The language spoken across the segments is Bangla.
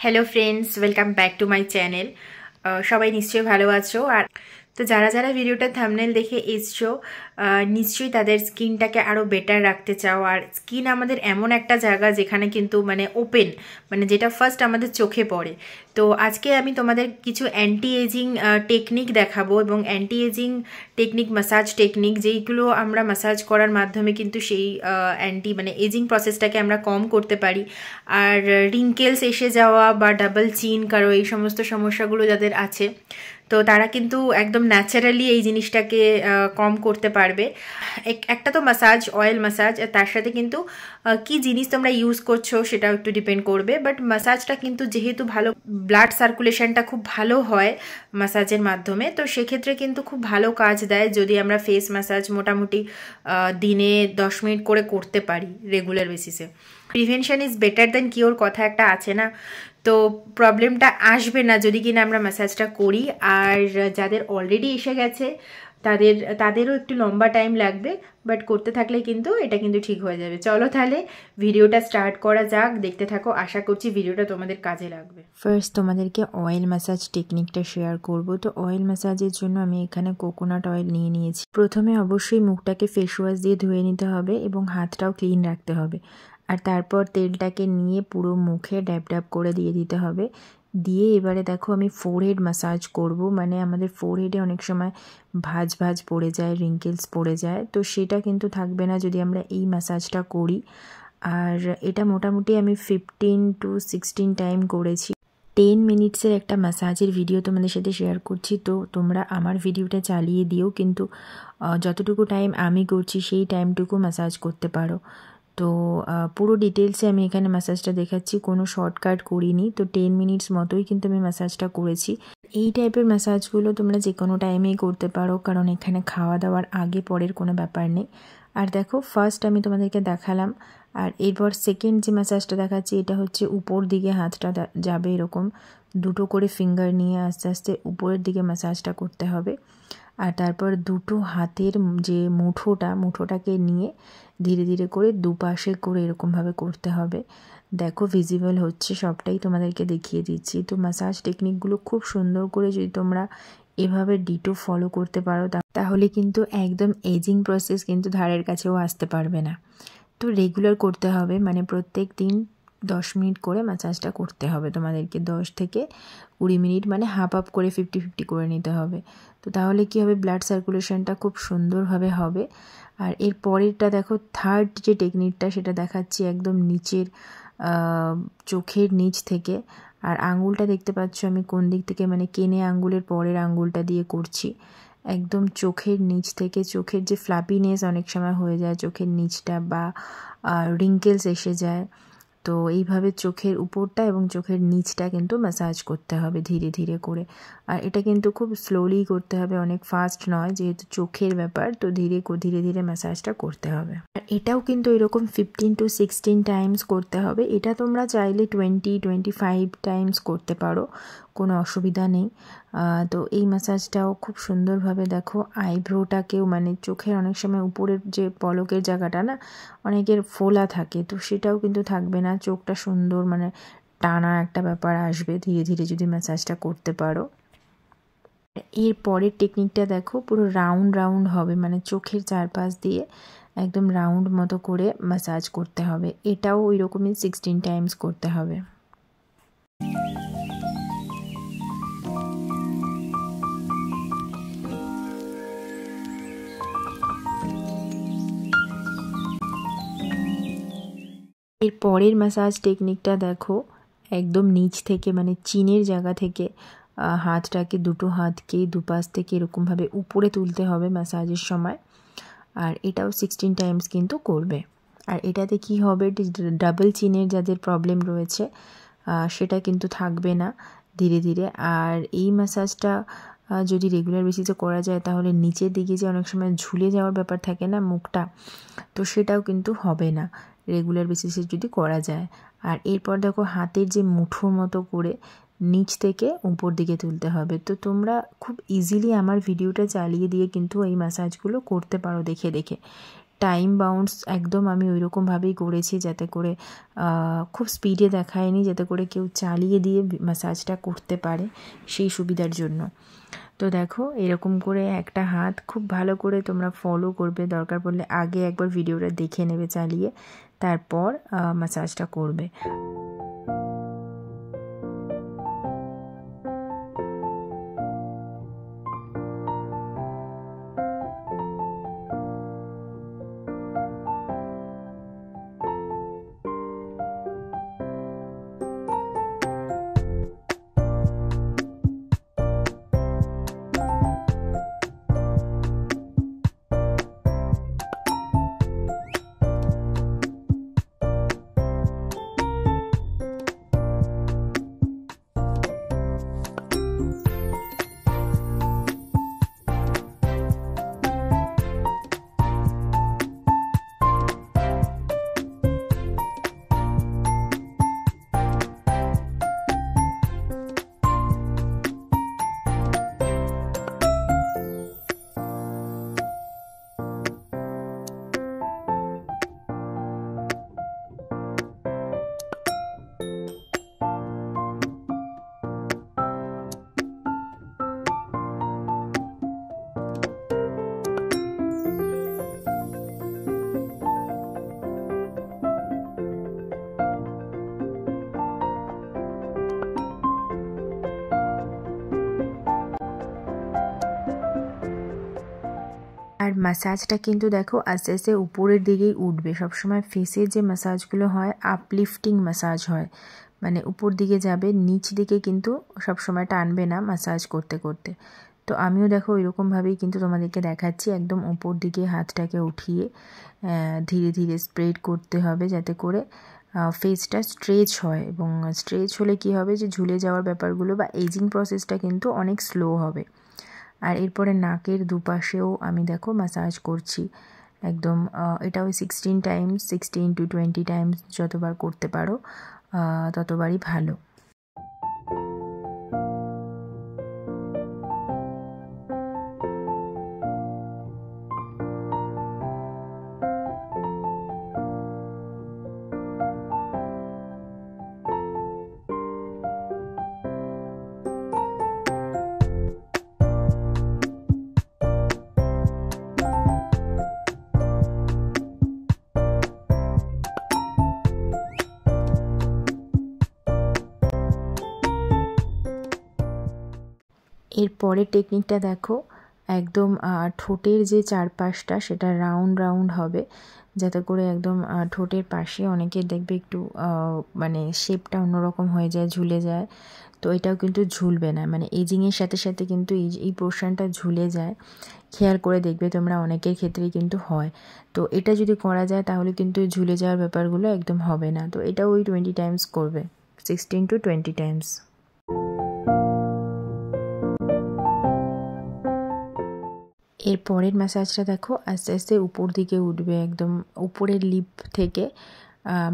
Hello friends, welcome back to my channel. সবাই নিশ্চয়ই ভালো আছো। আর তো যারা যারা ভিডিওটার থাম্বনেল দেখে এসছো, নিশ্চয়ই তাদের স্কিনটাকে আরও বেটার রাখতে চাও। আর স্কিন আমাদের এমন একটা জায়গা যেখানে কিন্তু ওপেন, যেটা ফার্স্ট আমাদের চোখে পড়ে। তো আজকে আমি তোমাদের কিছু অ্যান্টি এজিং টেকনিক দেখাবো, এবং anti ageing technique, massage technique, যেইগুলো আমরা মাসাজ করার মাধ্যমে কিন্তু সেই এজিং প্রসেসটাকে আমরা কম করতে পারি। আর রিঙ্কেলস এসে যাওয়া বা ডাবল চিন কারো, এই সমস্ত সমস্যাগুলো যাদের আছে, তো তারা কিন্তু একদম ন্যাচারালি এই জিনিসটাকে কম করতে পারবে। একটা তো মাসাজ, অয়েল মাসাজ, তার সাথে কিন্তু কি জিনিস তোমরা ইউজ করছো সেটাও একটু ডিপেন্ড করবে। বাট মাসাজটা কিন্তু যেহেতু ভালো, ব্লাড সার্কুলেশনটা খুব ভালো হয় মাসাজের মাধ্যমে, তো সেক্ষেত্রে কিন্তু খুব ভালো কাজ দেয় যদি আমরা ফেস মাসাজ মোটামুটি দিনে 10 মিনিট করে করতে পারি রেগুলার বেসিসে। Prevention is better than cure কথা একটা আছে না, তো প্রবলেমটা আসবে না যদি কিনা আমরা ম্যাসাজটা করি। আর যাদের অলরেডি এসে গেছে তাদেরও একটু লম্বা টাইম লাগবে, বাট করতে থাকলে কিন্তু এটা কিন্তু ঠিক হয়ে যাবে। চলো তাহলে ভিডিওটা স্টার্ট করা যাক, দেখতে থাকো। আশা করছি ভিডিওটা তোমাদের কাজে লাগবে। ফার্স্ট তোমাদেরকে অয়েল ম্যাসাজ টেকনিকটা শেয়ার করব। তো অয়েল ম্যাসাজের জন্য আমি এখানে কোকোনাট অয়েল নিয়ে নিয়েছি। প্রথমে অবশ্যই মুখটাকে ফেস ওয়াশ দিয়ে ধুয়ে নিতে হবে এবং হাতটাও ক্লিন রাখতে হবে। আর তারপর তেলটাকে নিয়ে পুরো মুখে ড্যাব ড্যাব করে দিয়ে দিতে হবে। দিয়ে এবারে দেখো আমি ফোরহেড ম্যাসাজ করব। আমাদের ফোরহেডে অনেক সময় ভাঁজ ভাঁজ পড়ে যায়, রিঙ্কেলস পড়ে যায়, তো সেটা কিন্তু থাকবে না যদি আমরা এই ম্যাসাজটা করি। আর এটা মোটামুটি আমি 15 to 16 টাইম করেছি। 10 মিনিটসের একটা ম্যাসাজের ভিডিও তোমাদের সাথে শেয়ার করছি, তো তোমরা আমার ভিডিওটা চালিয়ে দিও, কিন্তু যতটুকু টাইম আমি করছি সেই টাইমটুকু ম্যাসাজ করতে পারো। তো পুরো ডিটেলসে আমি এখানে ম্যাসাজটা দেখাচ্ছি, কোনো শর্টকাট করিনি। তো 10 মিনিটস মতোই কিন্তু আমি ম্যাসাজটা করেছি। এই টাইপের ম্যাসাজগুলো তোমরা যে কোনো টাইমেই করতে পারো, কারণ এখানে খাওয়া দাওয়ার আগে পরের কোনো ব্যাপার নেই। আর দেখো, ফার্স্ট আমি তোমাদেরকে দেখালাম, আর এরপর সেকেন্ড যে ম্যাসাজটা দেখাচ্ছি এটা হচ্ছে উপর দিকে হাতটা যাবে, এরকম দুটো করে ফিঙ্গার নিয়ে আস্তে আস্তে উপরের দিকে ম্যাসাজটা করতে হবে। আর তারপর দুটো হাতের যে মুঠোটাকে নিয়ে ধীরে ধীরে করে দুপাশে করে এরকমভাবে করতে হবে। দেখো ভিজিবল হচ্ছে, সবটাই তোমাদেরকে দেখিয়ে দিচ্ছি। তো ম্যাসাজ টেকনিকগুলো খুব সুন্দর করে যদি তোমরা এভাবে ডিটো ফলো করতে পারো, তাহলে কিন্তু একদম এজিং প্রসেস কিন্তু ধারের কাছেও আসতে পারবে না। তো রেগুলার করতে হবে, প্রত্যেক দিন 10 মিনিট করে ম্যাসাজটা করতে হবে তোমাদেরকে। 10 থেকে 20 মিনিট, হাফ হাফ করে 50-50 করে নিতে হবে। তো তাহলে কি হবে, ব্লাড সার্কুলেশনটা খুব সুন্দরভাবে হবে। আর এর পরেরটা দেখো, থার্ড যে টেকনিকটা সেটা দেখাচ্ছি একদম নিচের চোখের নিচ থেকে। আর আঙুলটা দেখতে পাচ্ছ আমি কোন দিক থেকে, কেনে আঙুলের পরের আঙুলটা দিয়ে করছি। একদম চোখের নিচ থেকে, চোখের যে ফ্ল্যাপিনেস অনেক সময় হয়ে যায় চোখের নিচটা, বা রিঙ্কেলস এসে যায়, তো এইভাবে চোখের উপরটা এবং চোখের নিচটা কিন্তু ম্যাসাজ করতে হবে ধীরে ধীরে করে। আর এটা কিন্তু খুব স্লোলি করতে হবে, অনেক ফাস্ট নয়, যেহেতু চোখের ব্যাপার, তো ধীরে ধীরে ম্যাসাজটা করতে হবে। আর এটাও কিন্তু এরকম 15 to 16 টাইমস করতে হবে। এটা তোমরা চাইলে 20-25 টাইমস করতে পারো, কোনো অসুবিধা নেই। তো এই ম্যাসাজটাও খুব সুন্দরভাবে, দেখো আইব্রোটাকেও, চোখের অনেক সময় উপরের যে পলকের জায়গাটা না অনেকের ফোলা থাকে, তো সেটাও কিন্তু থাকবে না, চোখটা সুন্দর টানা একটা ব্যাপার আসবে ধীরে ধীরে যদি ম্যাসাজটা করতে পারো। এর পরের টেকনিকটা দেখো, পুরো রাউন্ড রাউন্ড হবে, চোখের চারপাশ দিয়ে একদম রাউন্ড মতো করে ম্যাসাজ করতে হবে। এটাও ওই রকমই 16 টাইমস করতে হবে। এর পরের ম্যাসাজ টেকনিকটা দেখো, একদম নিচ থেকে, চিনের জায়গা থেকে হাতটাকে, দুটো হাতকে দুপাশ থেকে এরকমভাবে উপরে তুলতে হবে ম্যাসাজের সময়। আর এটাও 16 টাইমস কিন্তু করবে। আর এটাতে কি হবে, ডাবল চিনের যাদের প্রবলেম রয়েছে সেটা কিন্তু থাকবে না ধীরে ধীরে। আর এই ম্যাসাজটা যদি রেগুলার বেসিসে করা যায়, তাহলে নিচের দিকে যে অনেক সময় ঝুলে যাওয়ার ব্যাপার থাকে না মুখটা, তো সেটাও কিন্তু হবে না রেগুলার বেসিসে যদি করা যায়। আর এরপর দেখো, হাতের যে মুঠোর মতো করে নিচ থেকে উপর দিকে তুলতে হবে। তো তোমরা খুব ইজিলি আমার ভিডিওটা চালিয়ে দিয়ে কিন্তু এই ম্যাসাজগুলো করতে পারো দেখে দেখে। টাইম বাউন্ডস একদম আমি ওই রকমভাবেই করেছি, যাতে করে খুব স্পিডে দেখায়নি, যাতে করে কেউ চালিয়ে দিয়ে ম্যাসাজটা করতে পারে সেই সুবিধার জন্য। তো দেখো এরকম করে একটা হাত খুব ভালো করে তোমরা ফলো করবে, দরকার পড়লে আগে একবার ভিডিওটা দেখে নেবে চালিয়ে, তারপর ম্যাসাজটা করবে। আর ম্যাসাজটা কিন্তু দেখো আস্তে আস্তে উপরের দিকেই উঠবে। সবসময় ফেসের যে ম্যাসাজগুলো হয় আপলিফটিং ম্যাসাজ হয়, মানে উপর দিকে যাবে, নিচ দিকে কিন্তু সবসময় টানবে না ম্যাসাজ করতে করতে। তো আমিও দেখো এরকমভাবেই কিন্তু তোমাদেরকে দেখাচ্ছি, একদম উপর দিকে হাতটাকে উঠিয়ে ধীরে ধীরে স্প্রেড করতে হবে, যাতে করে ফেসটা স্ট্রেচ হয়। এবং স্ট্রেচ হলে কি হবে, যে ঝুলে যাওয়ার ব্যাপারগুলো বা এজিং প্রসেসটা কিন্তু অনেক স্লো হবে। আর এরপরে নাকের দুপাশেও আমি দেখো ম্যাসাজ করছি একদম, এটাও 16 টাইমস, 16 to 20 টাইমস যতবার করতে পারো ততবারই ভালো। এর পরের টেকনিকটা দেখো, একদম ঠোঁটের যে চারপাশটা সেটা রাউন্ড রাউন্ড হবে, যাতে করে একদম ঠোঁটের পাশে অনেকের দেখবে একটু মানে শেপটা অন্যরকম হয়ে যায়, ঝুলে যায়। তো এটাও কিন্তু ঝুলবে না, মানে এজিংয়ের সাথে সাথে কিন্তু এই পোর্শনটা ঝুলে যায়। খেয়াল করে দেখবে তোমরা, অনেকের ক্ষেত্রেই কিন্তু হয়। তো এটা যদি করা যায় তাহলে কিন্তু ঝুলে যাওয়ার ব্যাপারগুলো একদম হবে না। তো এটা ওই 20 টাইমস করবে, 16 to 20 টাইমস। এর পরের ম্যাসাজটা দেখো আস্তে আস্তে উপর দিকে উঠবে, একদম উপরের লিপ থেকে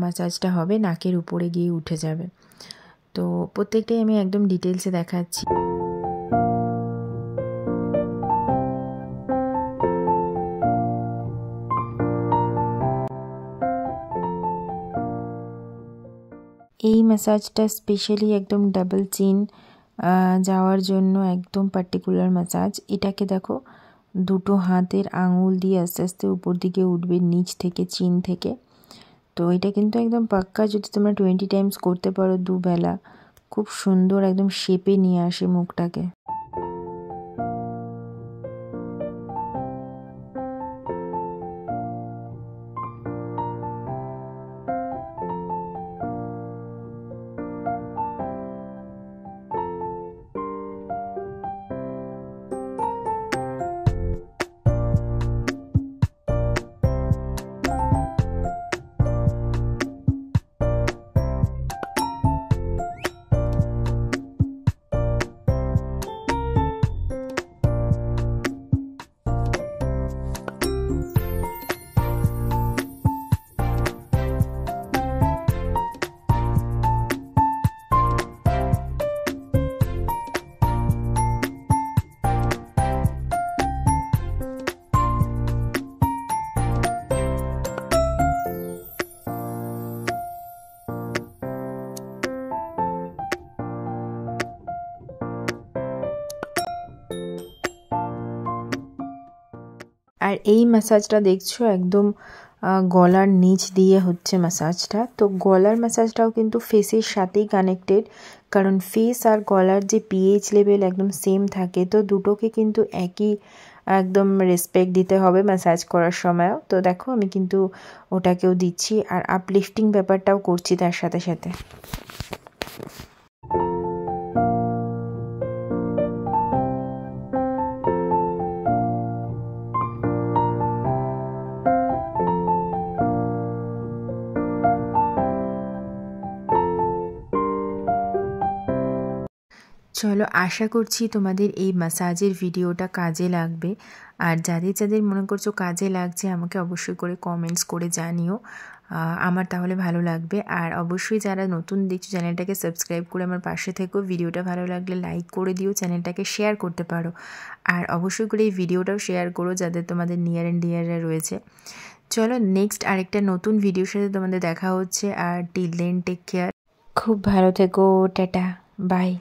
ম্যাসাজটা হবে, নাকের উপরে গিয়ে উঠে যাবে। তো প্রত্যেকটাই আমি একদম ডিটেলসে দেখাচ্ছি। এই ম্যাসাজটা স্পেশালি একদম ডাবল চিন যাওয়ার জন্য একদম পার্টিকুলার ম্যাসাজ। এটাকে দেখো দুটো হাতের আঙুল দিয়ে আস্তে আস্তে উপর দিকে উঠবে, নিচ থেকে, চিন থেকে। তো এটা কিন্তু একদম পাক্কা, যদি তোমরা 20 টাইমস করতে পারো দুবেলা, খুব সুন্দর একদম শেপে নিয়ে আসে মুখটাকে। আর এই ম্যাসাজটা দেখছো একদম গলার নিচ দিয়ে হচ্ছে ম্যাসাজটা। তো গলার ম্যাসাজটাও কিন্তু ফেসের সাথেই কানেক্টেড, কারণ ফেস আর গলার যে পিএইচ লেভেল একদম সেম থাকে। তো দুটোকে কিন্তু একই একদম রেসপেক্ট দিতে হবে ম্যাসাজ করার সময়ও। তো দেখো আমি কিন্তু ওটাকেও দিচ্ছি আর আপলিফটিং ব্যাপারটাও করছি তার সাথে সাথে। চলো, আশা করছি তোমাদের এই ম্যাসাজের ভিডিওটা কাজে লাগবে। আর যাদের যাদের মনে করছো কাজে লাগছে আমাকে অবশ্যই করে কমেন্টস করে জানিও, আমার তাহলে ভালো লাগবে। আর অবশ্যই যারা নতুন দেখছো চ্যানেলটাকে সাবস্ক্রাইব করে আমার পাশে থেকো। ভিডিওটা ভালো লাগলে লাইক করে দিও, চ্যানেলটাকে শেয়ার করতে পারো। আর অবশ্যই করে এই ভিডিওটাও শেয়ার করো যাদের তোমাদের নিয়ার অ্যান্ড ডিয়াররা রয়েছে। চলো, নেক্সট আরেকটা নতুন ভিডিওর সাথে তোমাদের দেখা হচ্ছে। আর টিল দেন টেক কেয়ার, খুব ভালো থেকো, টাটা, বাই।